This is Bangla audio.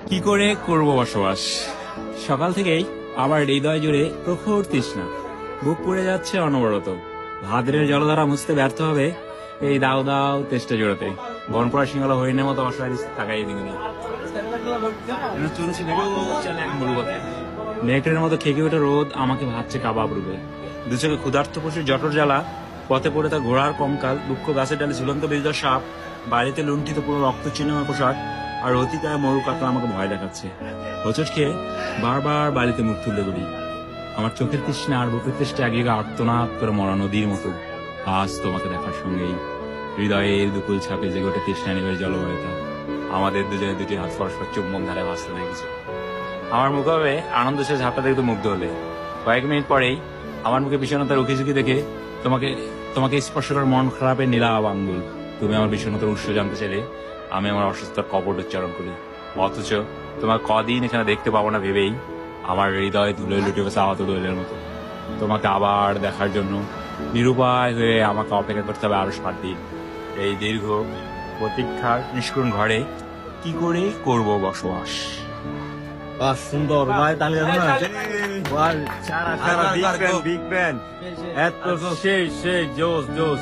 কি করে করব বসবাস? সকাল থেকেই আবার হৃদয় জুড়ে প্রখর তৃষ্ণা, বুক পুড়ে যাচ্ছে অনবরত। ভাদ্রের জলধারা মুছতে ব্যর্থ হবে এই দাও দাও তেষ্টা জোড়াতে। বনপড়া সিংহলা হরিণের মতো অসহায় থাকাই দিগুনি চলছে এক মরুপথে। নেকড়ের মতো খেকে ওঠে রোদ আমাকে ভাবছে কাবাব রূপে। দু চোখে ক্ষুধার্ত পশুর জটর জ্বালা, পথে পড়ে তার ঘোড়ার কঙ্কাল, দুঃখ গাছের ডালে ঝুলন্ত বেজর সাপ, বাড়িতে লুণ্ঠিত পুরো রক্ত চিহ্ন পোশাক, আর অতিকায় মরু কাতলা আমাকে ভয় দেখাচ্ছে। হোঁচট খেয়ে বারবার বাড়িতে মুখ তুলতে বলি। আমার চোখের তৃষ্ণা আর বুকের তৃষ্ণা একদিকে আর্তনাদ করে মরা নদীর মতো। আজ তোমাকে দেখার সঙ্গেই হৃদয়ের দুকুল ছাপে যে গোটে তৃষ্ণা নিবের জলবায়ুতা। আমাদের দুজনে দুটি হাত পরস্পর চুম্বন ধারে ভাসতে দেখেছে। আমার মুখে আনন্দ সে ঝাপটা দেখতে মুগ্ধ হলে। কয়েক মিনিট পরেই আমার মুখে বিষণ্ণতার উকিঝুঁকি দেখে তোমাকে তোমাকে স্পর্শ করার মন খারাপের নীলাভ আঙ্গুল। তুমি আমার বিষণ্ণতার উৎস জানতে চাইলে আমি আমার অসুস্থতার কপট উচ্চারণ করি। অথচ তোমার কদিন এখানে দেখতে পাবো না ভেবেই আমার হৃদয় ধুলোয় লুটে গেছে আহত দোলের মতো। তোমাকে আবার দেখার জন্য নিরুপায় হয়ে আমাকে অপেক্ষা করতে হবে আরো 7 দিন। এই দীর্ঘ প্রতীক্ষার নিষ্করুণ ঘরে কি করে করব বসবাস? সুন্দর ভাই, তাহলে বিগ ফ্যান, এত সেই জোস জোস।